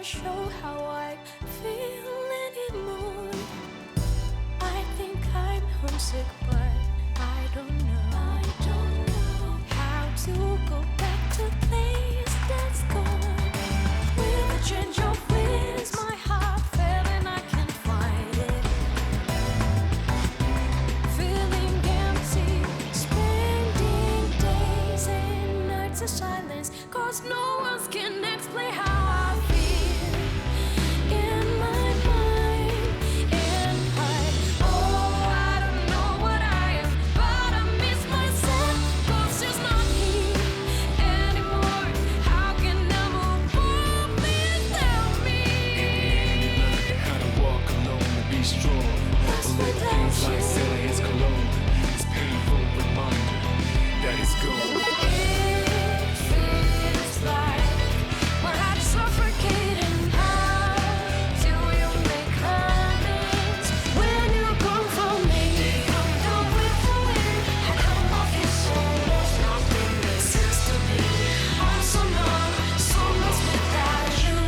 show how I feel anymore. I think I'm homesick, but I don't know. How to go back to a place that's gone. With a change of winds, my heart fell and I can't find it. Feeling empty, spending days and nights in silence, 'cause no one can explain how I feel in my mind. And I don't know what I am, but I miss myself, 'cause it's not here anymore. How can I move on? Please tell me. How to walk alone and be strong. Lost Little without things like you. silly as cologne. It's painful reminder that it's gone. It feels like my heart's suffocating. How do you make amends when you come from me? Come down with the wind. I come off your soul. There's nothing makes sense to me. I'm so numb, so lost without you.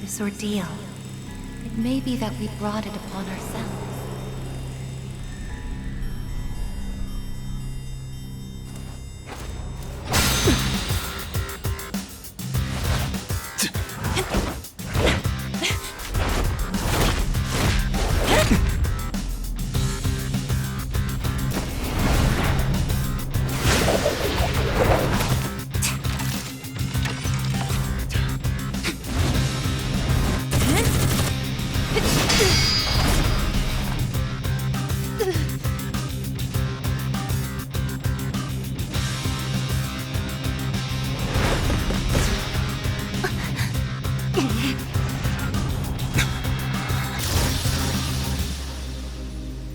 This ordeal, it may be that we brought it upon ourselves.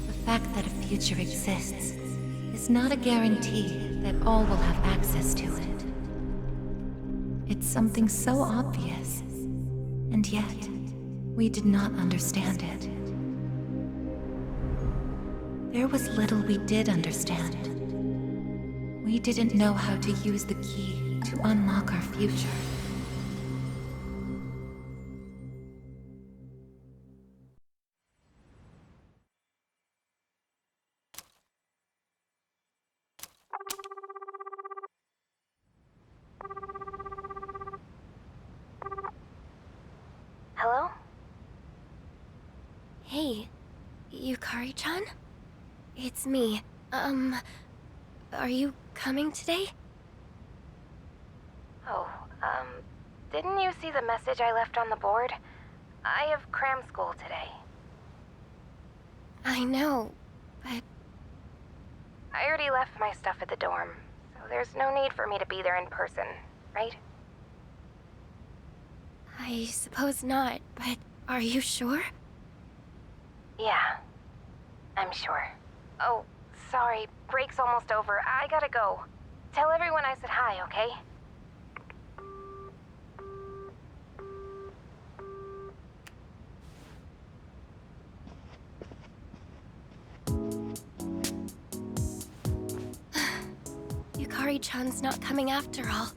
The fact that a future exists is not a guarantee that all will have access to it. It's something so obvious, and yet we did not understand it. There was little we did understand. We didn't know how to use the key to unlock our future. Hello? Hey, Yukari-chan? It's me. Are you coming today? Oh, didn't you see the message I left on the board? I have cram school today. I know, but... I already left my stuff at the dorm, so there's no need for me to be there in person, right? I suppose not, but are you sure? Yeah, I'm sure. Oh, Sorry, break's almost over. I gotta go. Tell everyone I said hi, okay? Yukari-chan's not coming after all.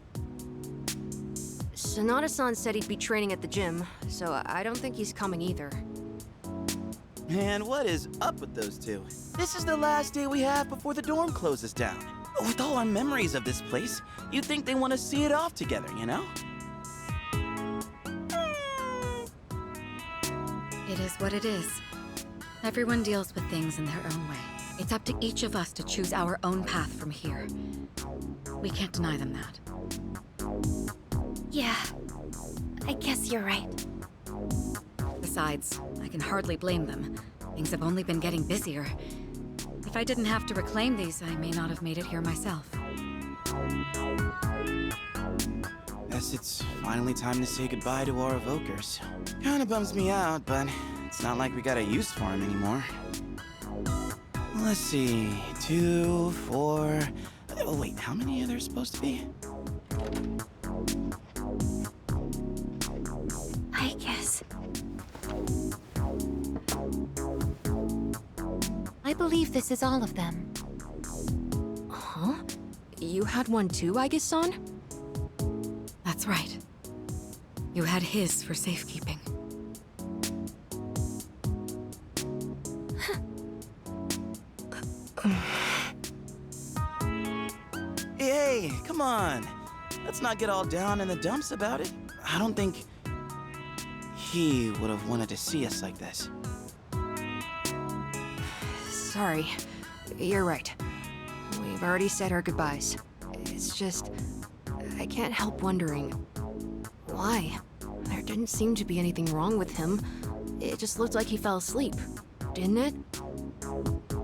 Sonata-san said he'd be training at the gym, so I don't think he's coming either. Man, what is up with those two? This is the last day we have before the dorm closes down. With all our memories of this place, you'd think they want to see it off together, you know? It is what it is. Everyone deals with things in their own way. It's up to each of us to choose our own path from here. We can't deny them that. Yeah, I guess you're right. Besides, I can hardly blame them. Things have only been getting busier. If I didn't have to reclaim these, I may not have made it here myself. Guess it's finally time to say goodbye to our evokers. Kinda bums me out, but it's not like we got a use for them anymore. Let's see, 2, 4... Oh wait, how many are there supposed to be? Aigis. I believe this is all of them. Huh? You had one too, Aigis-san? That's right. You had his for safekeeping. Hey, come on. Let's not get all down in the dumps about it. I don't think he would have wanted to see us like this. Sorry. You're right. We've already said our goodbyes. It's just... I can't help wondering... why? There didn't seem to be anything wrong with him. It just looked like he fell asleep, didn't it?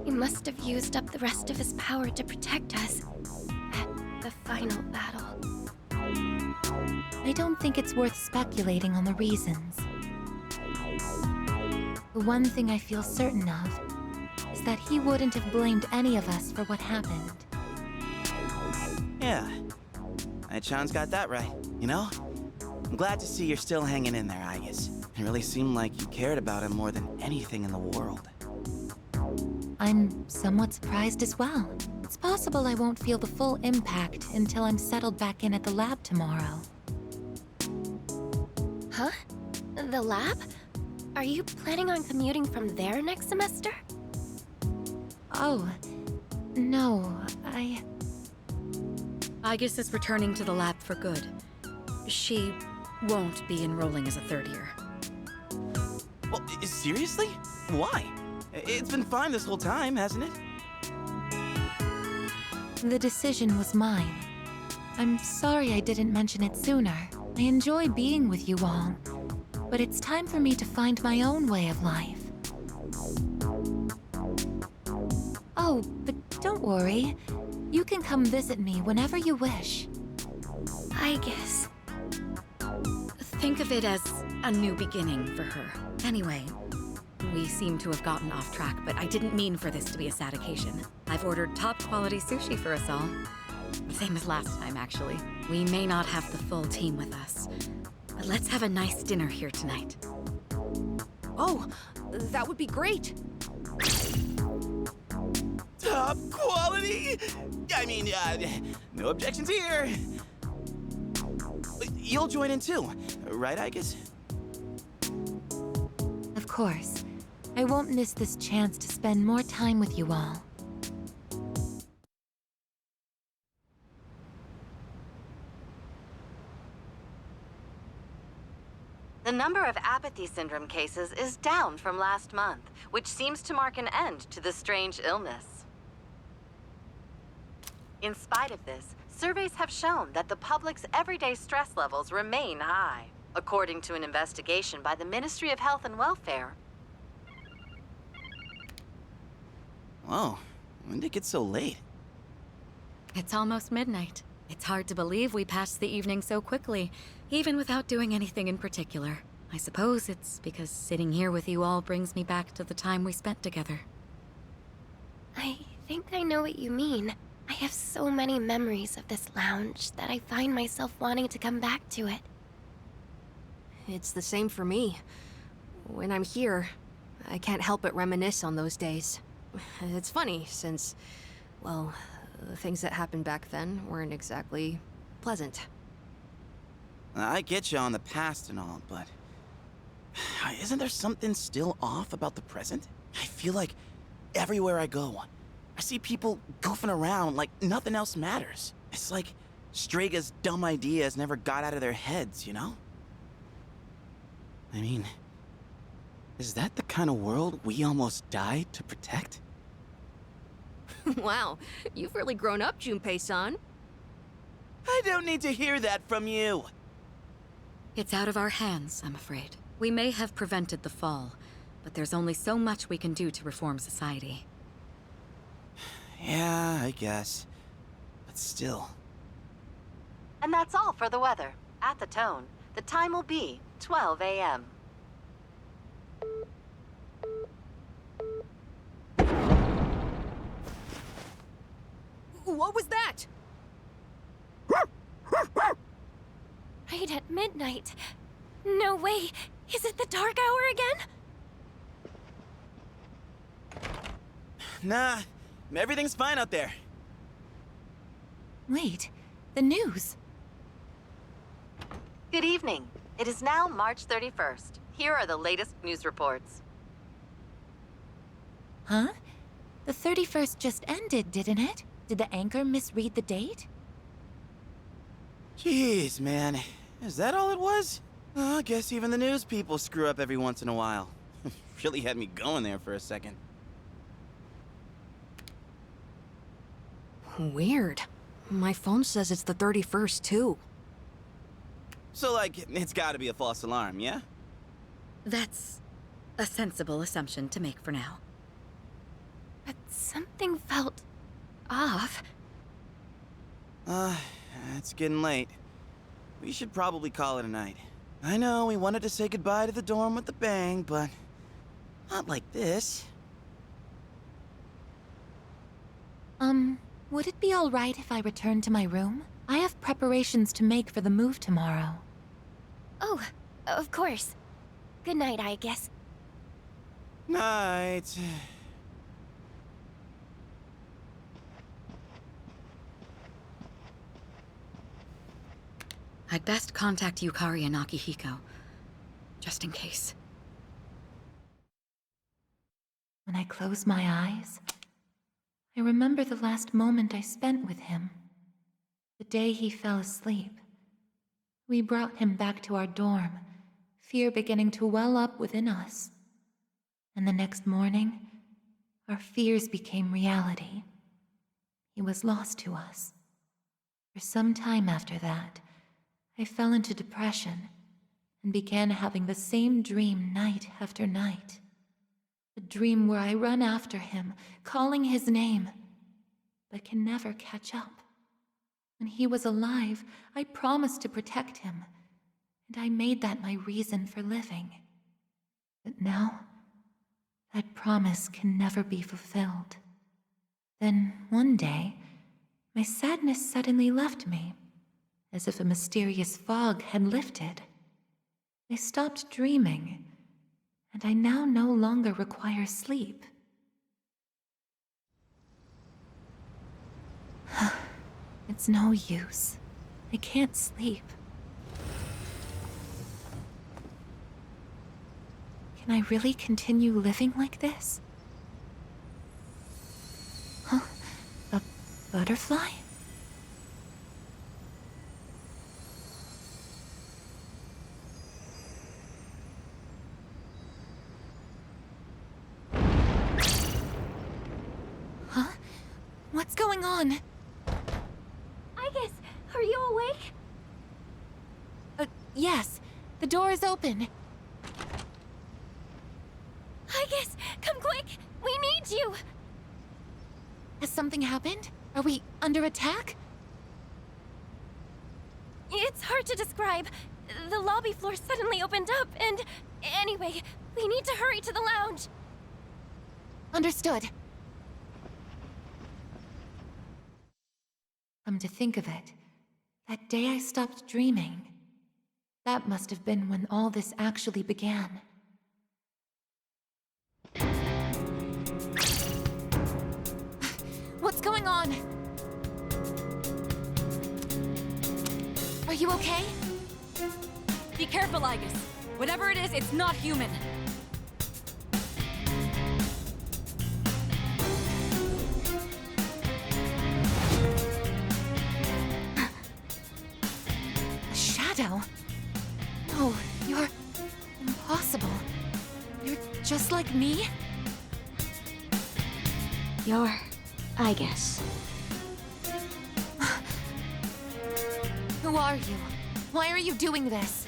He must have used up the rest of his power to protect us at the final battle. I don't think it's worth speculating on the reasons. The one thing I feel certain of is that he wouldn't have blamed any of us for what happened. Yeah. Chan's got that right, you know? I'm glad to see you're still hanging in there, Aigis. It really seemed like you cared about him more than anything in the world. I'm somewhat surprised as well. It's possible I won't feel the full impact until I'm settled back in at the lab tomorrow. Huh? The lab? Are you planning on commuting from there next semester? Oh, no, Aigis is returning to the lab for good. She won't be enrolling as a third year. Well, seriously? Why? It's been fine this whole time, hasn't it? The decision was mine. I'm sorry I didn't mention it sooner. I enjoy being with you all, but it's time for me to find my own way of life. Oh, but don't worry. You can come visit me whenever you wish. Aigis. Think of it as a new beginning for her. Anyway, we seem to have gotten off track, but I didn't mean for this to be a sad occasion. I've ordered top-quality sushi for us all. Same as last time, actually. We may not have the full team with us, but let's have a nice dinner here tonight. Oh, that would be great! Top quality? I mean, no objections here. You'll join in too, right, Aigis? Of course. I won't miss this chance to spend more time with you all. The number of apathy syndrome cases is down from last month, which seems to mark an end to the strange illness. In spite of this, surveys have shown that the public's everyday stress levels remain high, according to an investigation by the Ministry of Health and Welfare. Whoa, when did it get so late? It's almost midnight. It's hard to believe we passed the evening so quickly, even without doing anything in particular. I suppose it's because sitting here with you all brings me back to the time we spent together. I think I know what you mean. I have so many memories of this lounge that I find myself wanting to come back to it. It's the same for me. When I'm here, I can't help but reminisce on those days. It's funny, since, well, the things that happened back then weren't exactly pleasant. I get you on the past and all, but isn't there something still off about the present? I feel like everywhere I go, I see people goofing around like nothing else matters. It's like Straga's dumb ideas never got out of their heads, you know? I mean, is that the kind of world we almost died to protect? Wow, you've really grown up, Junpei-san. I don't need to hear that from you. It's out of our hands, I'm afraid. We may have prevented the fall, but there's only so much we can do to reform society. Yeah, I guess. But still. And that's all for the weather. At the tone, the time will be 12 a.m. What was that? Right at midnight. No way. Is it the dark hour again? Nah, everything's fine out there. Wait, the news. Good evening. It is now March 31st. Here are the latest news reports. Huh? The 31st just ended, didn't it? Did the anchor misread the date? Jeez, man. Is that all it was? Oh, I guess even the news people screw up every once in a while. Really had me going there for a second. Weird. My phone says it's the 31st, too. So, like, it's gotta be a false alarm, yeah? That's a sensible assumption to make for now. But something felt off. It's getting late. We should probably call it a night. I know we wanted to say goodbye to the dorm with a bang, but not like this. Would it be all right if I returned to my room? I have preparations to make for the move tomorrow. Oh, of course. Good night, Aigis. Night. I'd best contact Yukari and Akihiko, just in case. When I close my eyes, I remember the last moment I spent with him. The day he fell asleep. We brought him back to our dorm, fear beginning to well up within us. And the next morning, our fears became reality. He was lost to us. For some time after that, I fell into depression and began having the same dream night after night. A dream where I run after him, calling his name, but can never catch up. When he was alive, I promised to protect him, and I made that my reason for living. But now, that promise can never be fulfilled. Then, one day, my sadness suddenly left me, as if a mysterious fog had lifted. I stopped dreaming, and I now no longer require sleep. It's no use. I can't sleep. Can I really continue living like this? Huh? A butterfly? Huh? What's going on? Aigis, are you awake? Yes. The door is open. Aigis, come quick! We need you! Has something happened? Are we under attack? It's hard to describe. The lobby floor suddenly opened up, and anyway, we need to hurry to the lounge. Understood. Come to think of it, that day I stopped dreaming, that must have been when all this actually began. What's going on? Are you okay? Be careful, Aigis. Whatever it is, it's not human. A shadow? No, you're... impossible. You're just like me? You're Aigis. Who are you? Why are you doing this?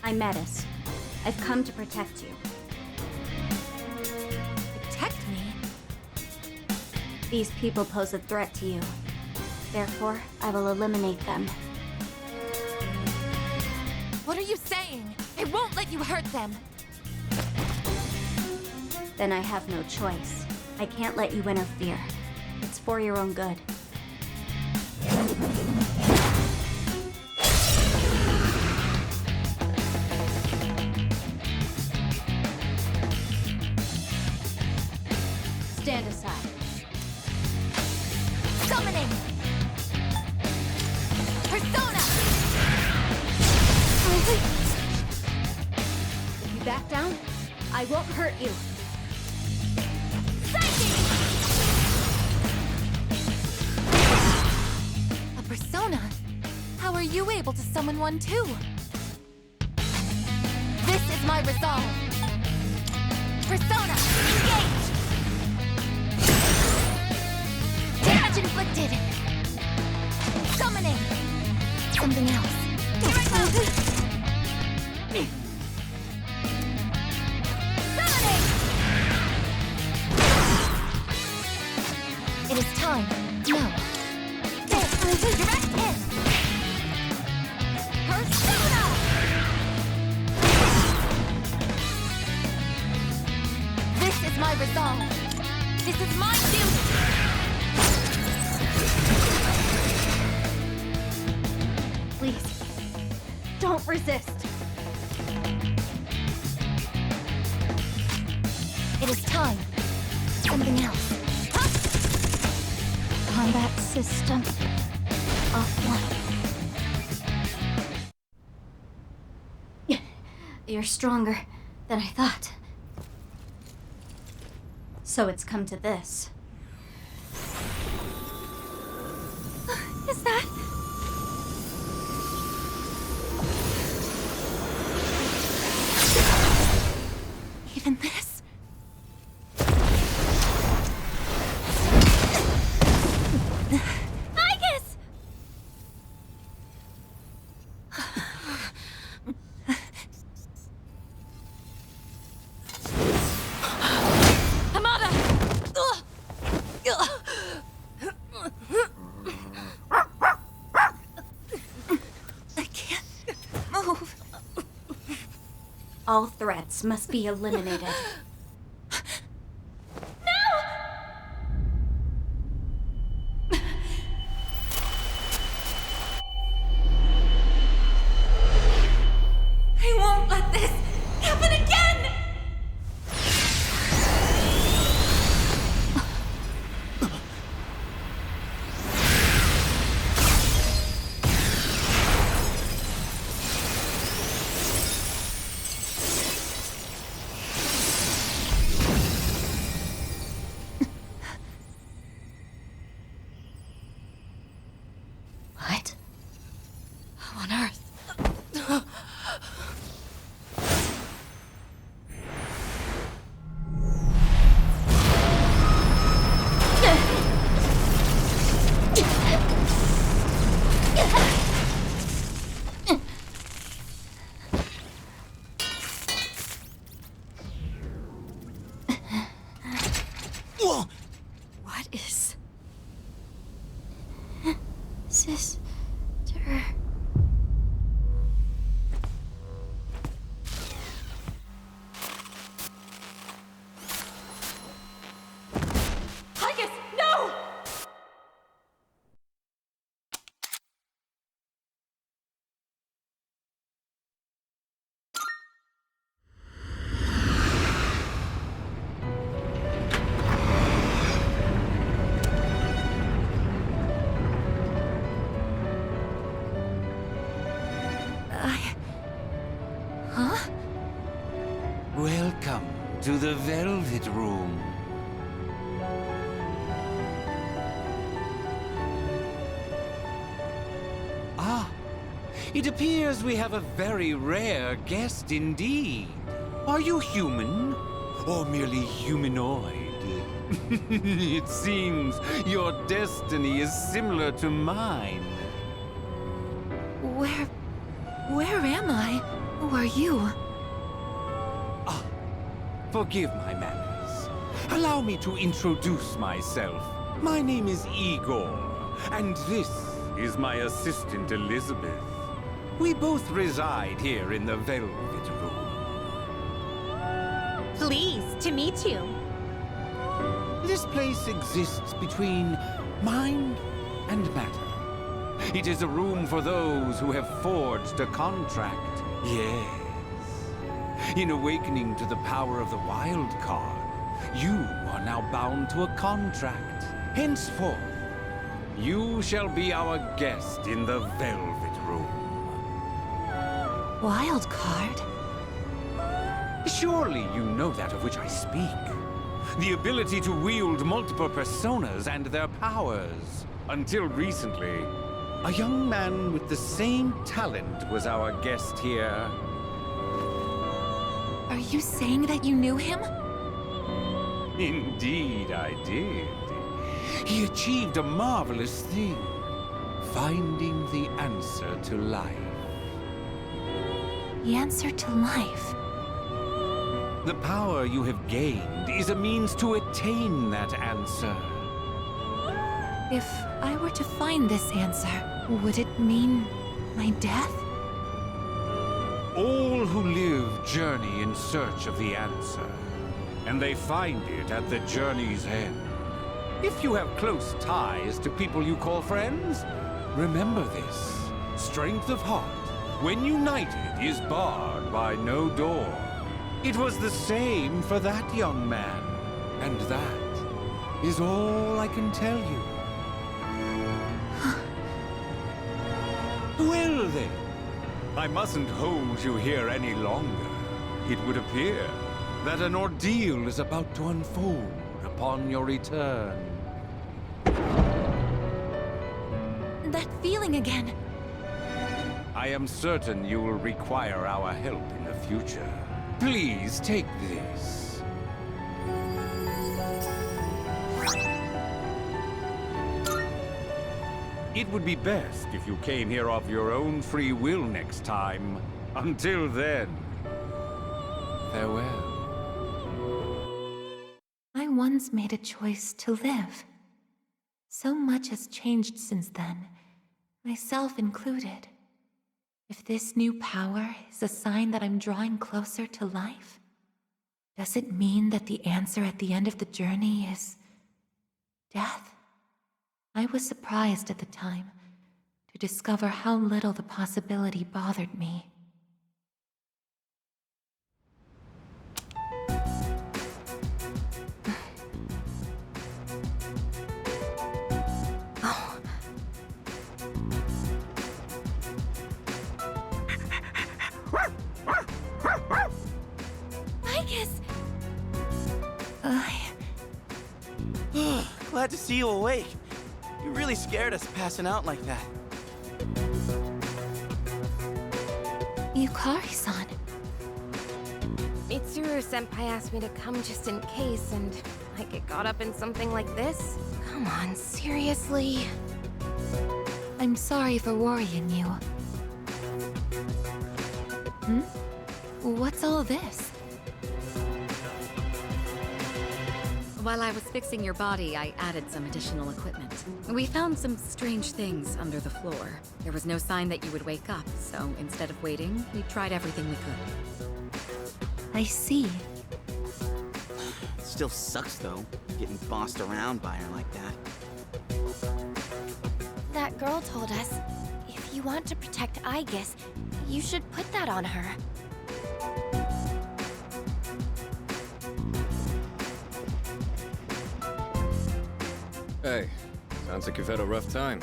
I'm Metis. I've come to protect you. Protect me? These people pose a threat to you. Therefore, I will eliminate them. What are you saying? I won't let you hurt them! Then I have no choice. I can't let you interfere. It's for your own good. Stand aside. Summoning! Persona! If you back down, I won't hurt you. A persona? How are you able to summon one too? This is my resolve! Persona, engage! Damage inflicted! Summoning! Something else. Summoning! It is time. No. Direct hit! Persona! This is my resolve. This is my duty. Please, don't resist. It is time. Something else. Combat system offline. You're stronger than I thought. So it's come to this. Is that... even this? Aigis! Hamada! I can't move. All threats must be eliminated. I won't let this happen again! What? How on earth? Whoa! What is... Sister. Aigis, no! to the Velvet Room. Ah, it appears we have a very rare guest indeed. Are you human? Or merely humanoid? It seems your destiny is similar to mine. Where am I? Who are you? Ah, forgive my manners. Allow me to introduce myself. My name is Igor, and this is my assistant Elizabeth. We both reside here in the Velvet Room. Pleased to meet you. This place exists between mind and matter. It is a room for those who have forged a contract. Yes. In awakening to the power of the wild card, you are now bound to a contract. Henceforth, you shall be our guest in the Velvet Room. Wild card? Surely you know that of which I speak. The ability to wield multiple personas and their powers. Until recently, a young man with the same talent was our guest here. Are you saying that you knew him? Indeed, I did. He achieved a marvelous thing, finding the answer to life. The answer to life? The power you have gained is a means to attain that answer. If I were to find this answer, would it mean my death? All who live journey in search of the answer, and they find it at the journey's end. If you have close ties to people you call friends, remember this. Strength of heart, when united, is barred by no door. It was the same for that young man, and that is all I can tell you. Well then, I mustn't hold you here any longer. It would appear that an ordeal is about to unfold upon your return. That feeling again. I am certain you will require our help in the future. Please take this. It would be best if you came here of your own free will next time. Until then, farewell. I once made a choice to live. So much has changed since then, myself included. If this new power is a sign that I'm drawing closer to life, does it mean that the answer at the end of the journey is death? I was surprised at the time to discover how little the possibility bothered me. Aigis! Glad to see you awake. You really scared us passing out like that. Yukari-san. Mitsuru-senpai asked me to come just in case, and I get caught up in something like this? Come on, seriously? I'm sorry for worrying you. What's all this? While I was fixing your body, I added some additional equipment. We found some strange things under the floor. There was no sign that you would wake up, so instead of waiting, we tried everything we could. I see. It still sucks, though, getting bossed around by her like that. That girl told us, if you want to protect Aigis, you should put that on her. Hey, sounds like you've had a rough time.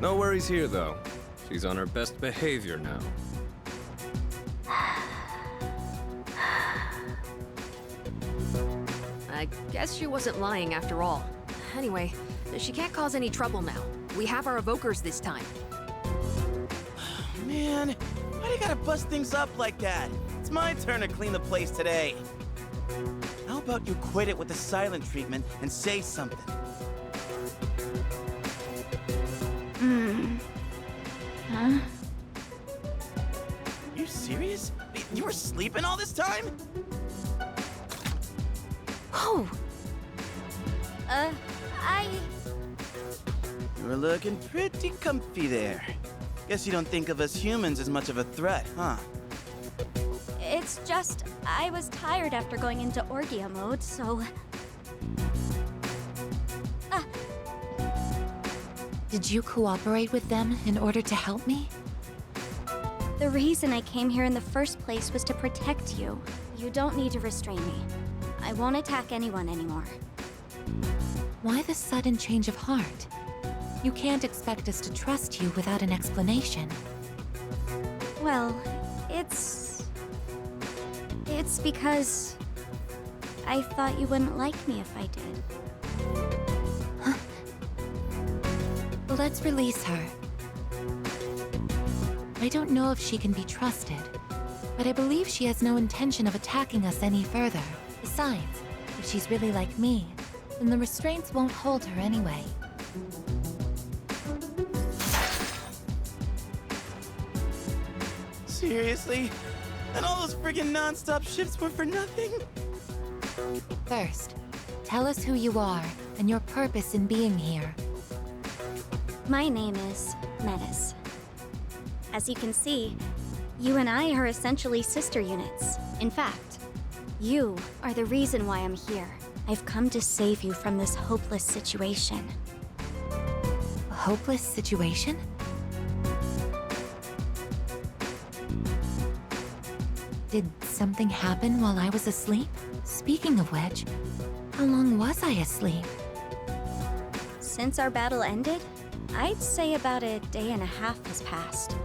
No worries here, though. She's on her best behavior now. I guess she wasn't lying after all. Anyway, she can't cause any trouble now. We have our evokers this time. Man, why do you gotta bust things up like that? It's my turn to clean the place today. How about you quit it with the silent treatment and say something? Huh? You serious? You were sleeping all this time? Oh! You were looking pretty comfy there. Guess you don't think of us humans as much of a threat, huh? It's just, I was tired after going into Orgia mode, so... Did you cooperate with them in order to help me? The reason I came here in the first place was to protect you. You don't need to restrain me. I won't attack anyone anymore. Why the sudden change of heart? You can't expect us to trust you without an explanation. Well, it's because... I thought you wouldn't like me if I did. Let's release her. I don't know if she can be trusted, but I believe she has no intention of attacking us any further. Besides, if she's really like me, then the restraints won't hold her anyway. Seriously? And all those friggin' non-stop shifts were for nothing? First, tell us who you are and your purpose in being here. My name is Metis. As you can see, you and I are essentially sister units. In fact, you are the reason why I'm here. I've come to save you from this hopeless situation. A hopeless situation? Did something happen while I was asleep? Speaking of which, how long was I asleep? Since our battle ended, I'd say about a day and a half has passed.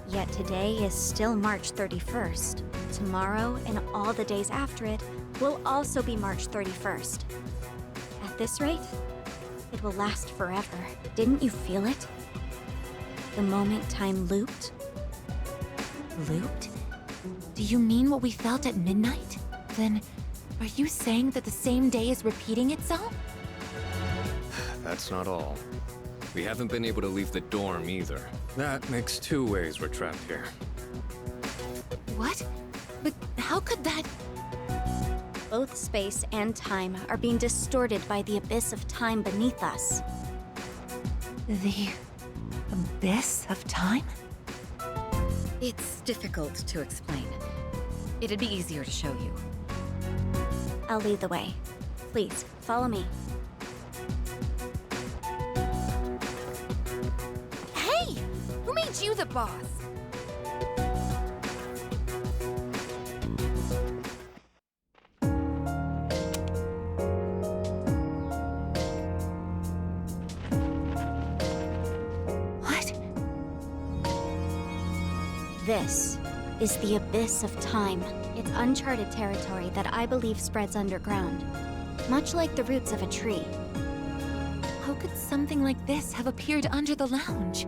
Yet today is still March 31st. Tomorrow and all the days after it will also be March 31st. At this rate, it will last forever. Didn't you feel it? The moment time looped? Looped? Do you mean what we felt at midnight? Then, are you saying that the same day is repeating itself? That's not all. We haven't been able to leave the dorm either. That makes 2 ways we're trapped here. What? But how could that... Both space and time are being distorted by the abyss of time beneath us. The... abyss of time? It's difficult to explain. It'd be easier to show you. I'll lead the way. Please, follow me. Hey! Who made you the boss? What? This is the abyss of time. It's uncharted territory that I believe spreads underground, much like the roots of a tree. How could something like this have appeared under the lounge?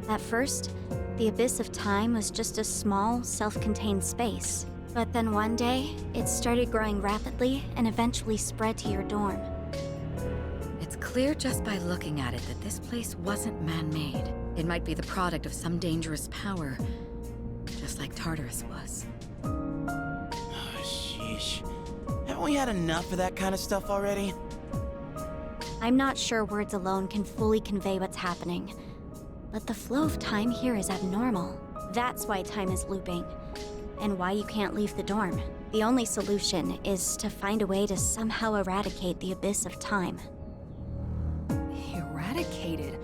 At first, the abyss of time was just a small, self-contained space. But then one day, it started growing rapidly and eventually spread to your dorm. It's clear just by looking at it that this place wasn't man-made. It might be the product of some dangerous power, just like Tartarus was. Oh, sheesh. Haven't we had enough of that kind of stuff already? I'm not sure words alone can fully convey what's happening, but the flow of time here is abnormal. That's why time is looping, and why you can't leave the dorm. The only solution is to find a way to somehow eradicate the abyss of time. Eradicated?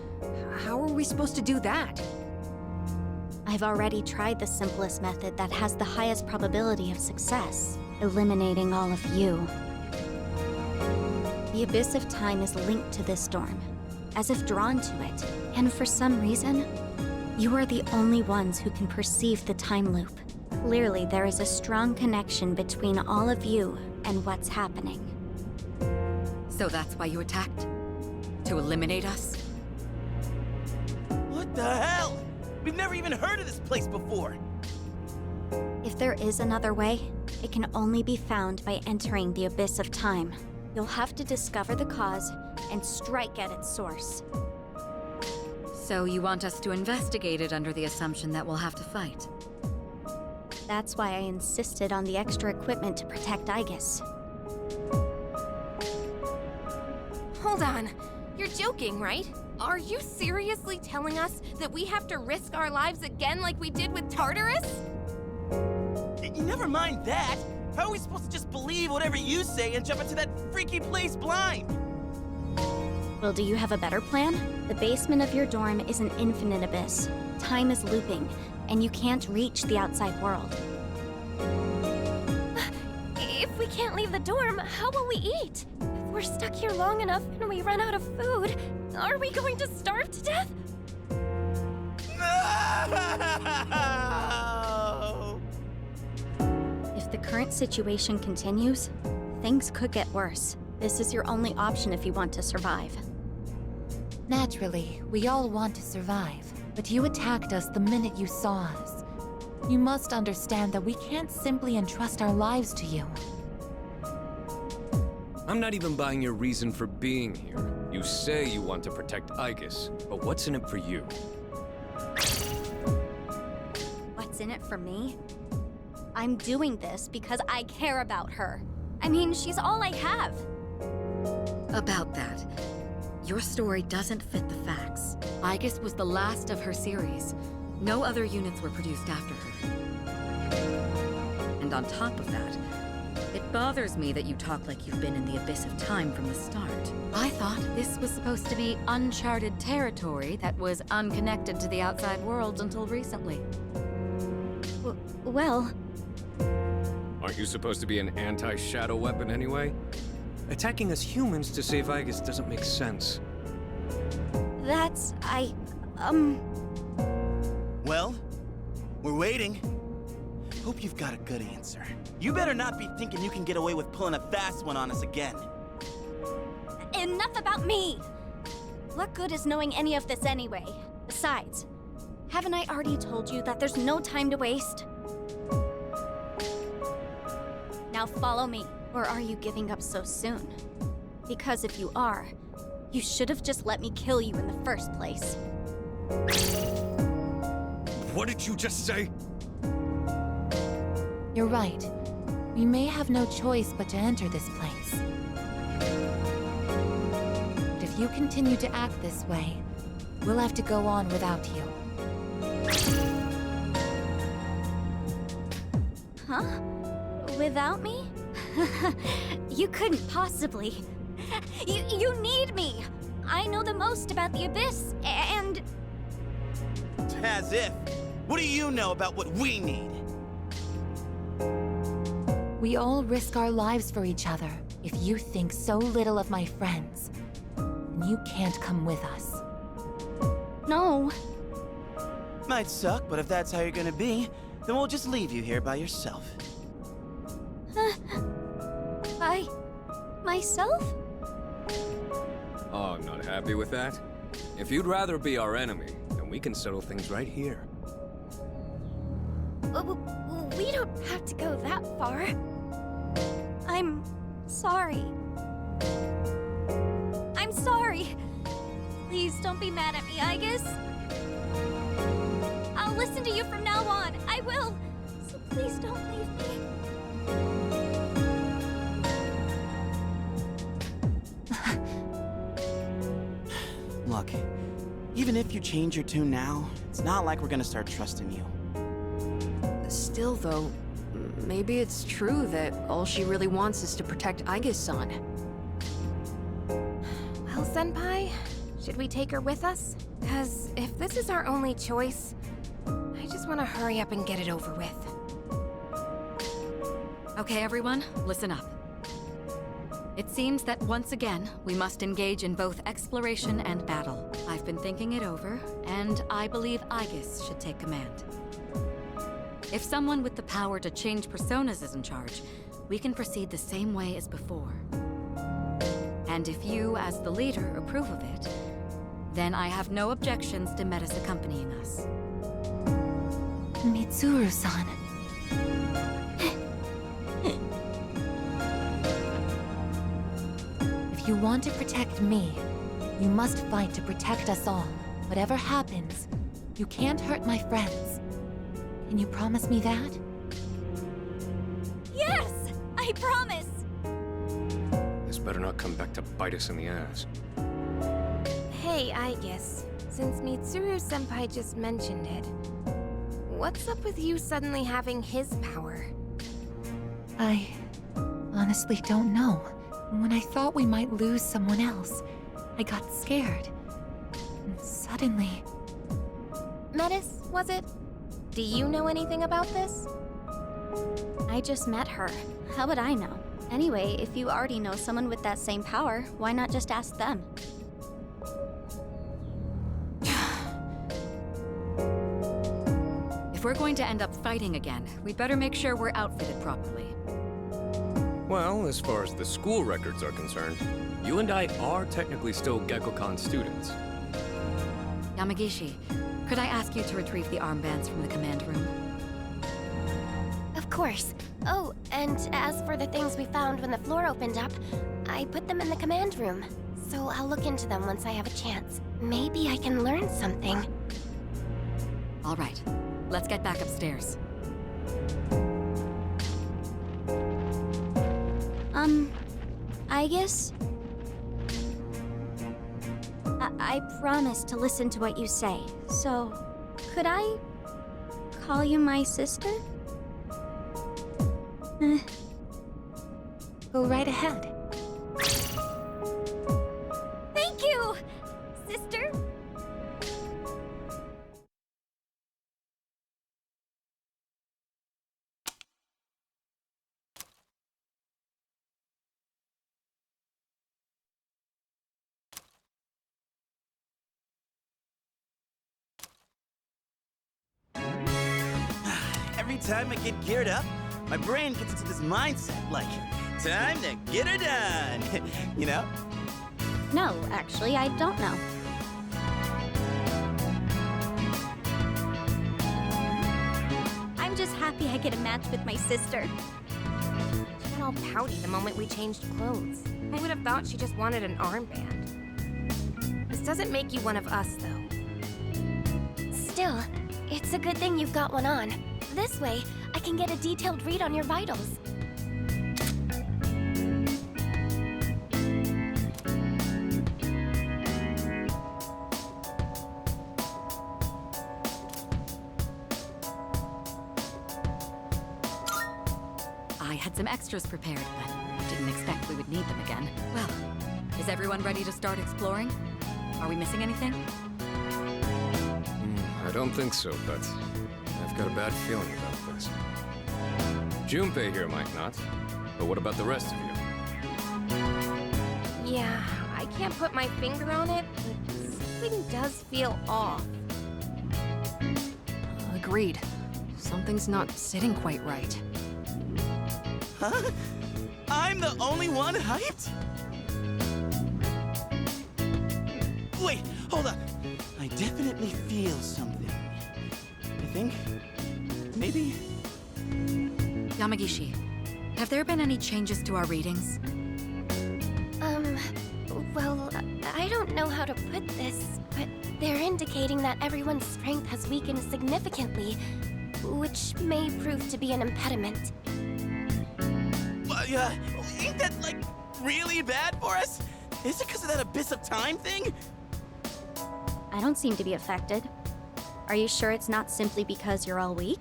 How are we supposed to do that? I've already tried the simplest method that has the highest probability of success, eliminating all of you. The abyss of time is linked to this dorm, as if drawn to it, and for some reason, you are the only ones who can perceive the time loop. Clearly, there is a strong connection between all of you and what's happening. So that's why you attacked? To eliminate us? What the hell? We've never even heard of this place before. If there is another way, it can only be found by entering the abyss of time. You'll have to discover the cause and strike at its source. So you want us to investigate it under the assumption that we'll have to fight? That's why I insisted on the extra equipment to protect Aigis. Hold on. You're joking, right? Are you seriously telling us that we have to risk our lives again like we did with Tartarus? Never mind that. How are we supposed to just believe whatever you say and jump into that freaky place blind? Well, do you have a better plan? The basement of your dorm is an infinite abyss. Time is looping, and you can't reach the outside world. If we can't leave the dorm, how will we eat? If we're stuck here long enough and we run out of food, are we going to starve to death? No! If the current situation continues, things could get worse. This is your only option if you want to survive. Naturally, we all want to survive, but you attacked us the minute you saw us. You must understand that we can't simply entrust our lives to you. I'm not even buying your reason for being here. You say you want to protect Aigis, but what's in it for you? What's in it for me? I'm doing this because I care about her. I mean, she's all I have. About that, your story doesn't fit the facts. Aigis was the last of her series. No other units were produced after her. And on top of that, it bothers me that you talk like you've been in the abyss of time from the start. I thought this was supposed to be uncharted territory that was unconnected to the outside world until recently. Well... Aren't you supposed to be an anti-shadow weapon anyway? Attacking us humans to save Aigis doesn't make sense. That's... Well, we're waiting. Hope you've got a good answer. You better not be thinking you can get away with pulling a fast one on us again. Enough about me! What good is knowing any of this anyway? Besides, haven't I already told you that there's no time to waste? Now follow me, or are you giving up so soon? Because if you are, you should have just let me kill you in the first place. What did you just say? You're right. We may have no choice but to enter this place. But if you continue to act this way, we'll have to go on without you. Huh? Without me? You couldn't possibly. You need me! I know the most about the Abyss, and... As if. What do you know about what we need? We all risk our lives for each other. If you think so little of my friends, then you can't come with us. No. Might suck, but if that's how you're gonna be, then we'll just leave you here by yourself. By... myself? Oh, not happy with that? If you'd rather be our enemy, then we can settle things right here. We don't have to go that far. I'm... sorry. I'm sorry. Please don't be mad at me, Aigis. I'll listen to you from now on. I will. So please don't leave me. Look, even if you change your tune now, it's not like we're gonna start trusting you. Still, though, maybe it's true that all she really wants is to protect Aigis-san. Well, Senpai, should we take her with us? Because if this is our only choice, I just want to hurry up and get it over with. Okay, everyone, listen up. It seems that once again, we must engage in both exploration and battle. I've been thinking it over, and I believe Aigis should take command. If someone with the power to change personas is in charge, we can proceed the same way as before. And if you, as the leader, approve of it, then I have no objections to Metis accompanying us. Mitsuru-san. If you want to protect me, you must fight to protect us all. Whatever happens, you can't hurt my friends. Can you promise me that? Yes! I promise! This better not come back to bite us in the ass. Hey, Aigis. Since Mitsuru-senpai just mentioned it, what's up with you suddenly having his power? I honestly don't know. When I thought we might lose someone else, I got scared. And suddenly... Metis, was it? Do you know anything about this? I just met her. How would I know? Anyway, if you already know someone with that same power, why not just ask them? If we're going to end up fighting again, we'd better make sure we're outfitted properly. Well, as far as the school records are concerned, you and I are technically still Gekkokan students. Yamagishi, could I ask you to retrieve the armbands from the command room? Of course. Oh, and as for the things we found when the floor opened up, I put them in the command room. So I'll look into them once I have a chance. Maybe I can learn something. All right, let's get back upstairs. Aigis? I promise to listen to what you say, so could I call you my sister? Go right ahead. Thank you, sister! Every time I get geared up, my brain gets into this mindset like, time to get her done. You know? No, actually, I don't know. I'm just happy I get a match with my sister. She got all pouty the moment we changed clothes. I would have thought she just wanted an armband. This doesn't make you one of us, though. Still, it's a good thing you've got one on. This way, I can get a detailed read on your vitals. I had some extras prepared, but I didn't expect we would need them again. Well, is everyone ready to start exploring? Are we missing anything? I don't think so, but I've got a bad feeling about this. Junpei here might not, but what about the rest of you? Yeah, I can't put my finger on it, but something does feel off. Agreed. Something's not sitting quite right. Huh? I'm the only one hyped? Wait, hold up. I definitely feel something. I think... maybe... Yamagishi, have there been any changes to our readings? Well, I don't know how to put this, but they're indicating that everyone's strength has weakened significantly, which may prove to be an impediment. Ain't that, like, really bad for us? Is it because of that Abyss of Time thing? I don't seem to be affected. Are you sure it's not simply because you're all weak?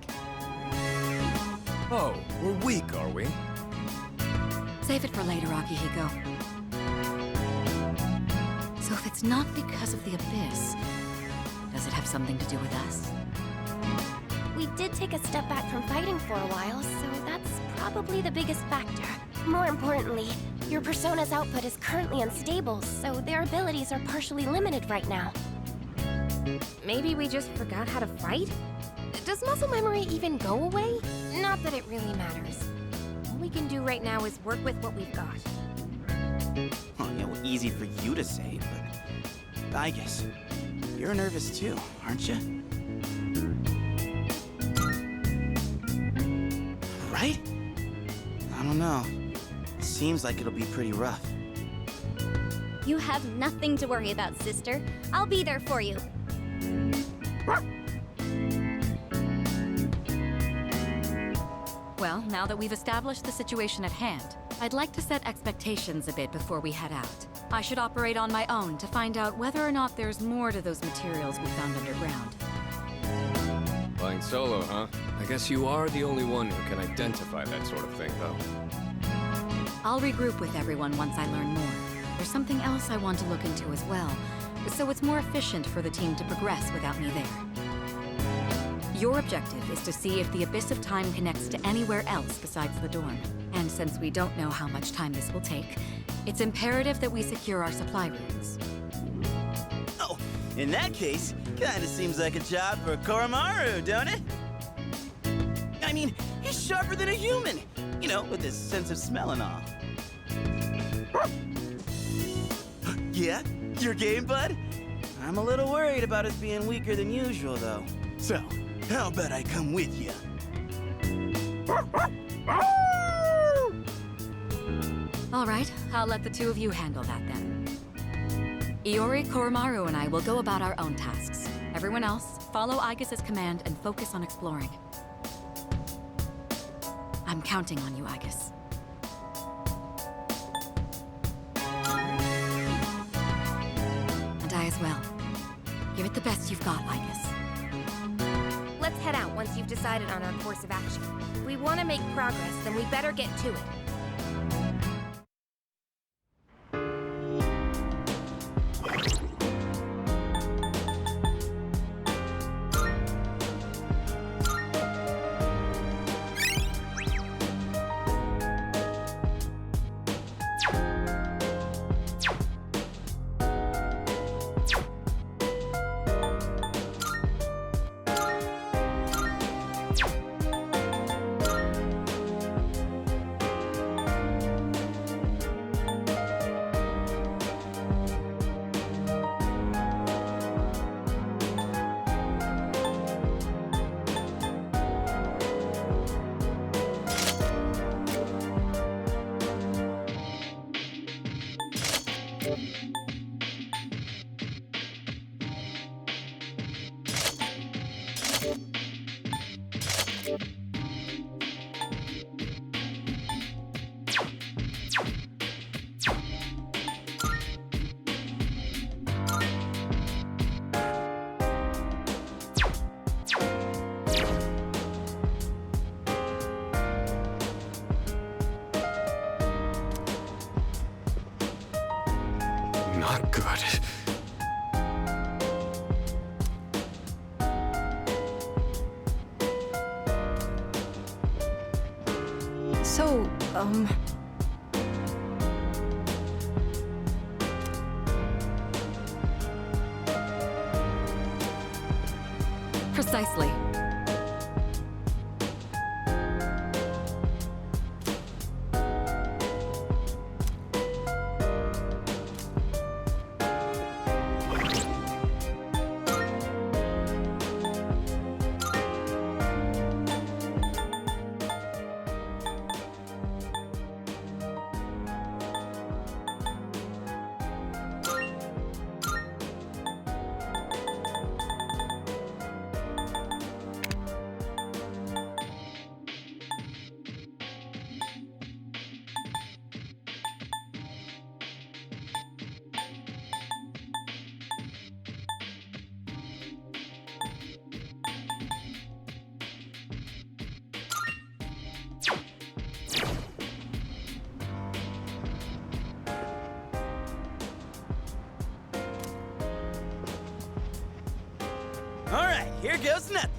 Oh, we're weak, are we? Save it for later, Akihiko. So if it's not because of the Abyss, does it have something to do with us? We did take a step back from fighting for a while, so that's probably the biggest factor. More importantly, your persona's output is currently unstable, so their abilities are partially limited right now. Maybe we just forgot how to fight? Does muscle memory even go away? Not that it really matters. All we can do right now is work with what we've got. Oh, yeah, well, easy for you to say, but Aigis, you're nervous too, aren't you? Right? I don't know. Seems like it'll be pretty rough. You have nothing to worry about, sister. I'll be there for you. Well, now that we've established the situation at hand, I'd like to set expectations a bit before we head out. I should operate on my own to find out whether or not there's more to those materials we found underground. Flying solo, huh? I guess you are the only one who can identify that sort of thing, though. I'll regroup with everyone once I learn more. There's something else I want to look into as well, so it's more efficient for the team to progress without me there. Your objective is to see if the Abyss of Time connects to anywhere else besides the dorm. And since we don't know how much time this will take, it's imperative that we secure our supply routes. Oh, in that case, kinda seems like a job for Koromaru, don't it? I mean, he's sharper than a human, you know, with his sense of smell and all. Yeah? Your game, bud? I'm a little worried about us being weaker than usual, though. So, how about I come with you? All right, I'll let the two of you handle that then. Iori, Koromaru, and I will go about our own tasks. Everyone else, follow Aigis' command and focus on exploring. I'm counting on you, Aigis. And I as well. Give it the best you've got, Aigis. Let's head out once you've decided on our course of action. If we want to make progress, then we better get to it. Not good. So, Precisely. All right, here goes nothing.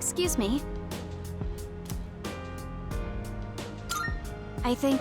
Excuse me. I think...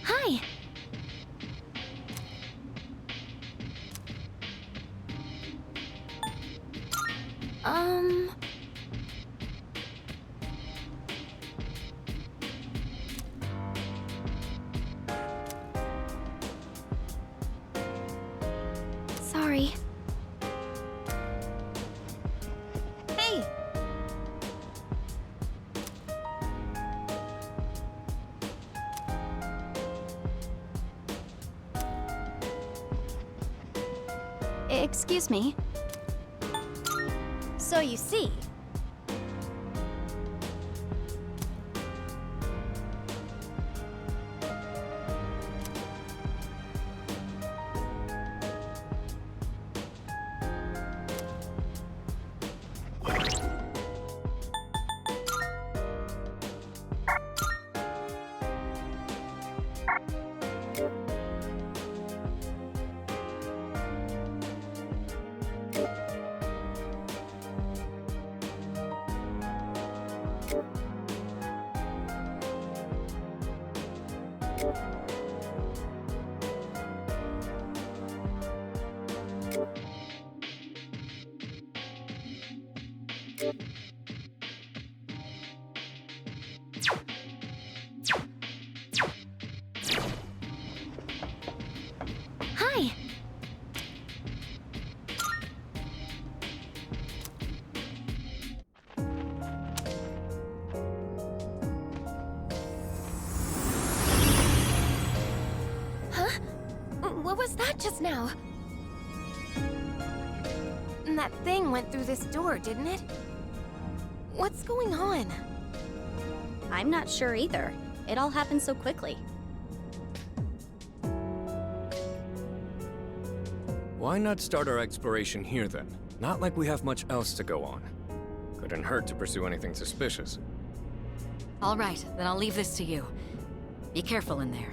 Hi! Sorry. Hey! Excuse me. So you see... Hi! Huh? What was that just now? That thing went through this door, didn't it? What's going on? I'm not sure either. It all happened so quickly. Why not start our exploration here then? Not like we have much else to go on. Couldn't hurt to pursue anything suspicious. All right, then I'll leave this to you. Be careful in there.